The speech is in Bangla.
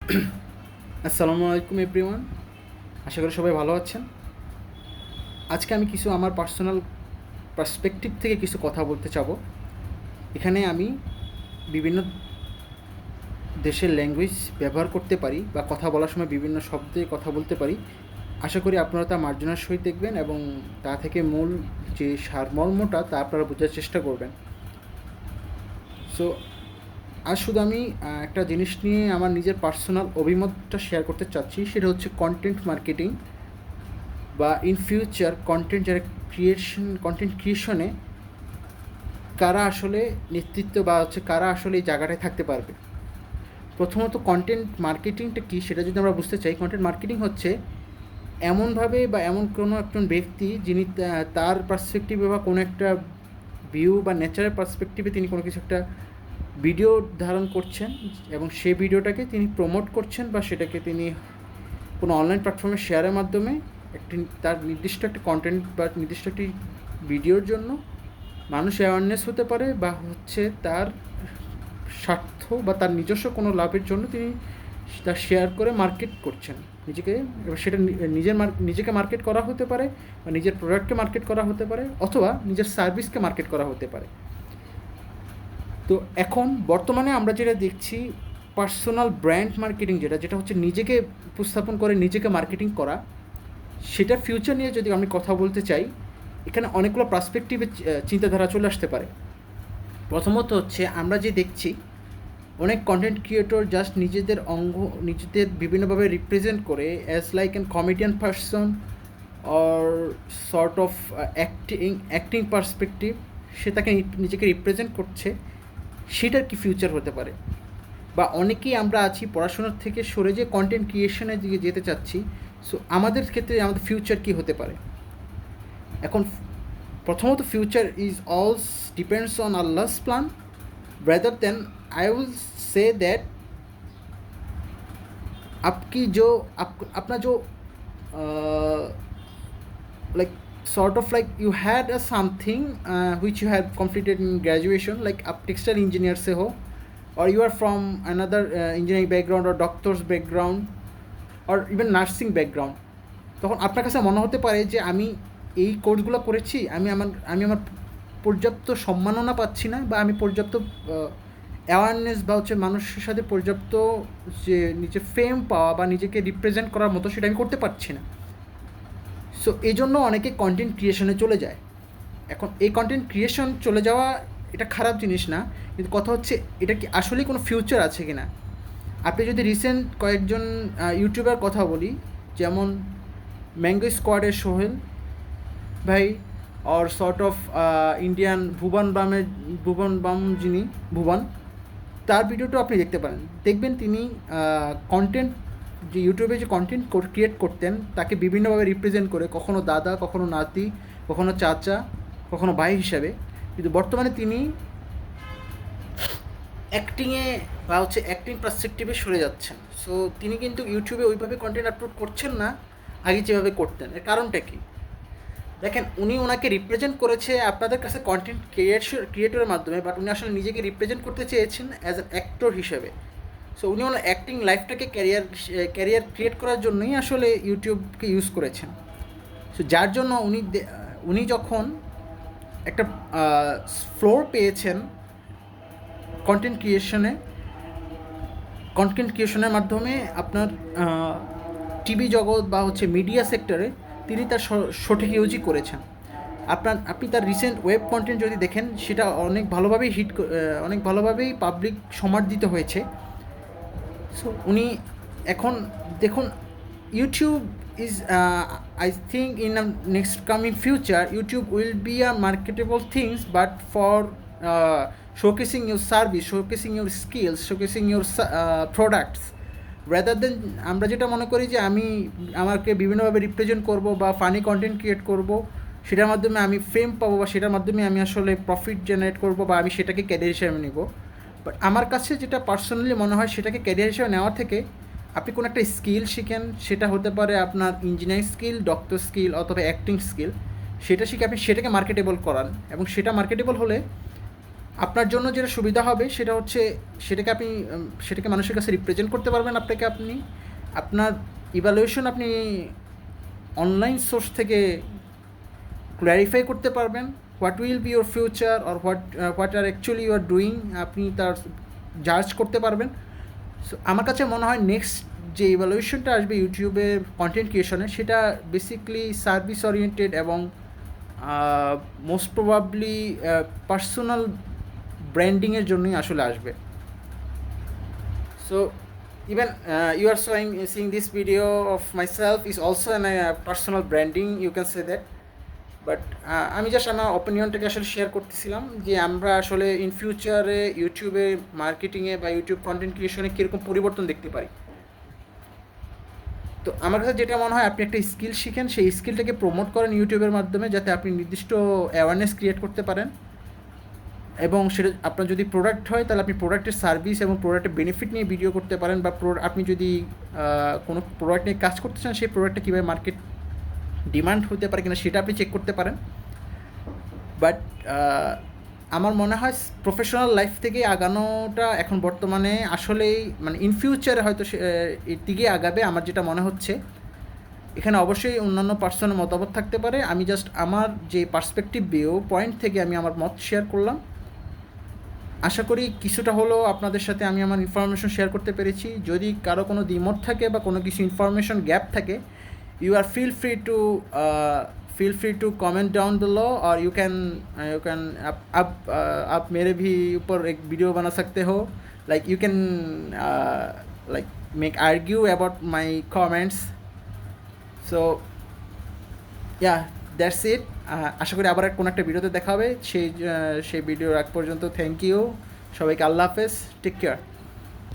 আসসালামু আলাইকুম এভরিওয়ান। আশা করি সবাই ভালো আছেন। আজকে আমি কিছু আমার পার্সোনাল পার্সপেক্টিভ থেকে কিছু কথা বলতে চাবো। এখানে আমি বিভিন্ন দেশের ল্যাঙ্গুয়েজ ব্যবহার করতে পারি বা কথা বলার সময় বিভিন্ন শব্দে কথা বলতে পারি। আশা করি আপনারা তা মার্জনার সহিত দেখবেন এবং তা থেকে মূল যে সারমর্মটা তা আপনারা বোঝার চেষ্টা করবেন। সো আজ শুধু আমি একটা জিনিস নিয়ে আমার নিজের পার্সোনাল অভিমতটা শেয়ার করতে চাচ্ছি, সেটা হচ্ছে কন্টেন্ট মার্কেটিং বা ইন ফিউচার কন্টেন্ট যারা কন্টেন্ট ক্রিয়েশনে কারা আসলে নেতৃত্ব বা কারা আসলে এই জায়গাটায় থাকতে পারবে। প্রথমত কন্টেন্ট মার্কেটিংটা কী সেটা যদি আমরা বুঝতে চাই, কন্টেন্ট মার্কেটিং হচ্ছে এমনভাবে বা এমন কোনো একজন ব্যক্তি যিনি তার পার্সপেক্টিভে বা কোনো একটা ভিউ বা নেচারের পার্সপেক্টিভে তিনি কোনো কিছু একটা ভিডিও ধারণ করছেন এবং সেই ভিডিওটাকে তিনি প্রমোট করছেন বা সেটাকে তিনি কোনো অনলাইন প্ল্যাটফর্মে শেয়ারের মাধ্যমে একটি তার নির্দিষ্ট একটা কন্টেন্ট বা নির্দিষ্ট একটি ভিডিওর জন্য মানুষ অ্যাওয়ারনেস হতে পারে বা হচ্ছে তার স্বার্থ বা তার নিজস্ব কোনো লাভের জন্য তিনি তা শেয়ার করে মার্কেট করছেন নিজেকে। এবার সেটা নিজেকে মার্কেট করা হতে পারে বা নিজের প্রোডাক্টকে মার্কেট করা হতে পারে অথবা নিজের সার্ভিসকে মার্কেট করা হতে পারে। তো এখন বর্তমানে আমরা যেটা দেখছি পার্সোনাল ব্র্যান্ড মার্কেটিং, যেটা হচ্ছে নিজেকে উপস্থাপন করে নিজেকে মার্কেটিং করা, সেটা ফিউচার নিয়ে যদি আমি কথা বলতে চাই, এখানে অনেকগুলো পার্সপেক্টিভে চিন্তাধারা চলে আসতে পারে। প্রথমত হচ্ছে আমরা যে দেখছি অনেক কন্টেন্ট ক্রিয়েটর জাস্ট নিজেদের বিভিন্নভাবে রিপ্রেজেন্ট করে as like an comedian person or sort of acting perspective, সে তাকে নিজেকে রিপ্রেজেন্ট করছে, সেটার কি ফিউচার হতে পারে। বা অনেকেই আমরা আছি পড়াশোনার থেকে সরে যে কন্টেন্ট ক্রিয়েশনের দিকে যেতে চাচ্ছি। সো আমাদের ক্ষেত্রে আমাদের ফিউচার কী হতে পারে। এখন প্রথমত future is also depends on Allah's plan rather than I will say that आपकी जो अपना जो like sort of like you had a something which you had completed in graduation, like आप टेक्सटाइल इंजीनियर से हो or you are from another engineering background or doctor's background or even nursing background, তখন আপনার কাছে মনে হতে পারে যে আমি এই কোর্সগুলো করেছি, আমি আমার পর্যাপ্ত সম্মাননা পাচ্ছি না বা আমি পর্যাপ্ত অ্যাওয়ারনেস বা হচ্ছে মানুষের সাথে পর্যাপ্ত যে নিজের ফেম পাওয়া বা নিজেকে রিপ্রেজেন্ট করার মতো সেটা আমি করতে পারছি না। সো এই জন্য অনেকে কন্টেন্ট ক্রিয়েশনে চলে যায়। এখন এই কন্টেন্ট ক্রিয়েশন চলে যাওয়া এটা খারাপ জিনিস না, কিন্তু কথা হচ্ছে এটা কি আসলেই কোনো ফিউচার আছে কি না। আপনি যদি রিসেন্ট কয়েকজন ইউটিউবার কথা বলি, যেমন ম্যাঙ্গো স্কোয়াডের সোহেল ভাই और सॉर्ट ऑफ इंडियन ভুবন বাম যিনি ভুবন, তার ভিডিওটা আপনি দেখতে পারেন, দেখবেন তিনি কন্টেন্ট যে ইউটিউবে যে কন্টেন্ট ক্রিয়েট করতেন তাকে বিভিন্নভাবে রিপ্রেজেন্ট করে, কখনো দাদা, কখনো নাতি, কখনো চাচা, কখনো ভাই হিসাবে। কিন্তু বর্তমানে তিনি অ্যাক্টিংয়ে বা হচ্ছে অ্যাক্টিং পার্সপেক্টিভে সরে যাচ্ছেন। সো তিনি কিন্তু ইউটিউবে ওইভাবে কন্টেন্ট আপলোড করছেন না আগে যেভাবে করতেন। এর কারণটা কী দেখেন, উনি ওনাকে রিপ্রেজেন্ট করেছে আপনাদের কাছে কন্টেন্ট ক্রিয়েটরের মাধ্যমে, বাট উনি আসলে নিজেকে রিপ্রেজেন্ট করতে চেয়েছেন অ্যাজ অ্যান অ্যাক্টর হিসেবে। সো উনি ওনার অ্যাক্টিং লাইফটাকে ক্যারিয়ার ক্রিয়েট করার জন্যই আসলে ইউটিউবকে ইউজ করেছেন। সো যার জন্য উনি যখন একটা ফ্লোর পেয়েছেন কন্টেন্ট ক্রিয়েশনের মাধ্যমে আপনার টিভি জগৎ বা হচ্ছে মিডিয়া সেক্টরে, তিনি তার সঠিক ইউজই করেছেন। আপনি তার রিসেন্ট ওয়েব কন্টেন্ট যদি দেখেন, সেটা অনেক ভালোভাবেই পাবলিক সমাদৃত হয়েছে। সো উনি এখন দেখুন, YouTube is I think in next coming future YouTube will be a marketable things but for showcasing your service, showcasing your skills, showcasing your products, rather than আমরা যেটা মনে করি যে আমাকে বিভিন্নভাবে রিপ্রেজেন্ট করব বা ফানি কন্টেন্ট ক্রিয়েট করব, সেটার মাধ্যমে আমি ফেম পাবো বা সেটার মাধ্যমে আমি আসলে প্রফিট জেনারেট করব বা আমি সেটাকে ক্যারিয়ার হিসেবে নেব। বাট আমার কাছে যেটা পার্সোনালি মনে হয়, সেটাকে ক্যারিয়ার হিসেবে নেওয়ার থেকে আপনি কোনো একটা স্কিল শিখেন, সেটা হতে পারে আপনার ইঞ্জিনিয়ারিং স্কিল, ডক্টর স্কিল অথবা অ্যাক্টিং স্কিল, সেটা শিখে আপনি সেটাকে মার্কেটেবল করান এবং সেটা মার্কেটেবল হলে আপনার জন্য যেটা সুবিধা হবে সেটা হচ্ছে সেটাকে মানুষের কাছে রিপ্রেজেন্ট করতে পারবেন। আপনি আপনার ইভ্যালুয়েশন আপনি অনলাইন সোর্স থেকে ক্ল্যারিফাই করতে পারবেন। What will be your future or what are actually you are doing, আপনি তার জাজ করতে পারবেন। সো আমার কাছে মনে হয় নেক্সট যে ইভ্যালুয়েশনটা আসবে ইউটিউবের কন্টেন্ট ক্রিয়েশনে, সেটা বেসিক্যালি সার্ভিস ওরিয়েন্টেড এবং মোস্ট প্রবাবলি পার্সোনাল ব্র্যান্ডিংয়ের জন্যই আসলে আসবে। So even you are seeing this video of myself is also an personal branding, you can say that. But আমি জাস্ট আমার অপিনিয়নটাকে আসলে শেয়ার করতেছিলাম যে আমরা আসলে ইন ফিউচারে ইউটিউবে মার্কেটিংয়ে বা ইউটিউব কন্টেন্ট ক্রিয়েশনে কীরকম পরিবর্তন দেখতে পারি। তো আমার কাছে যেটা মনে হয়, আপনি একটা স্কিল শিখেন, সেই স্কিলটাকে প্রমোট করেন ইউটিউবের মাধ্যমে, যাতে আপনি নির্দিষ্ট অ্যাওয়ারনেস ক্রিয়েট করতে পারেন। এবং সেটা আপনার যদি প্রোডাক্ট হয়, তাহলে আপনি প্রোডাক্টের সার্ভিস এবং প্রোডাক্টের বেনিফিট নিয়ে ভিডিও করতে পারেন। বা আপনি যদি কোনো প্রোডাক্ট নিয়ে কাজ করতে চান, সেই প্রোডাক্টটা কীভাবে মার্কেট ডিমান্ড হতে পারে কিনা সেটা আপনি চেক করতে পারেন। বাট আমার মনে হয় প্রফেশনাল লাইফ থেকে আগানোটা এখন বর্তমানে আসলেই মানে ইন ফিউচারে হয়তো এর দিকে আগাবে আমার যেটা মনে হচ্ছে। এখানে অবশ্যই অন্যান্য পার্সনের মতামত থাকতে পারে, আমি জাস্ট আমার যে পার্সপেক্টিভ ভিউ পয়েন্ট থেকে আমি আমার মত শেয়ার করলাম। আশা করি কিছুটা হলেও আপনাদের সাথে আমি আমার ইনফরমেশন শেয়ার করতে পেরেছি। যদি কারো কোনো দ্বিমত থাকে বা কোনো কিছু ইনফরমেশন গ্যাপ থাকে, you are feel free to comment down below, or you can आप मेरे भी ऊपर एक वीडियो बना सकते हो, like you can like make argue about my comments. So yeah, that's it. আশা করি আবার কোনো একটা ভিডিওতে দেখা হবে। সেই ভিডিওর আগ পর্যন্ত থ্যাংক ইউ সবাইকে। আল্লাহ হাফেজ, টেক কেয়ার।